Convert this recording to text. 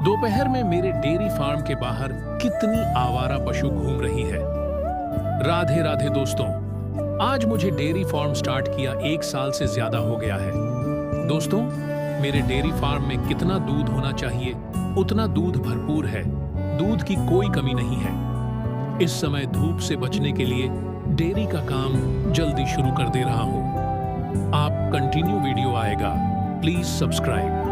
दोपहर में मेरे डेयरी फार्म के बाहर कितनी आवारा पशु घूम रही है। राधे राधे दोस्तों, आज मुझे डेयरी फार्म स्टार्ट किया 1 साल से ज्यादा हो गया है। दोस्तों, मेरे डेयरी फार्म में कितना दूध होना चाहिए उतना दूध भरपूर है, दूध की कोई कमी नहीं है। इस समय धूप से बचने के लिए डेयरी का काम जल्दी शुरू कर दे रहा हूं। आप कंटिन्यू वीडियो आएगा, प्लीज सब्सक्राइब।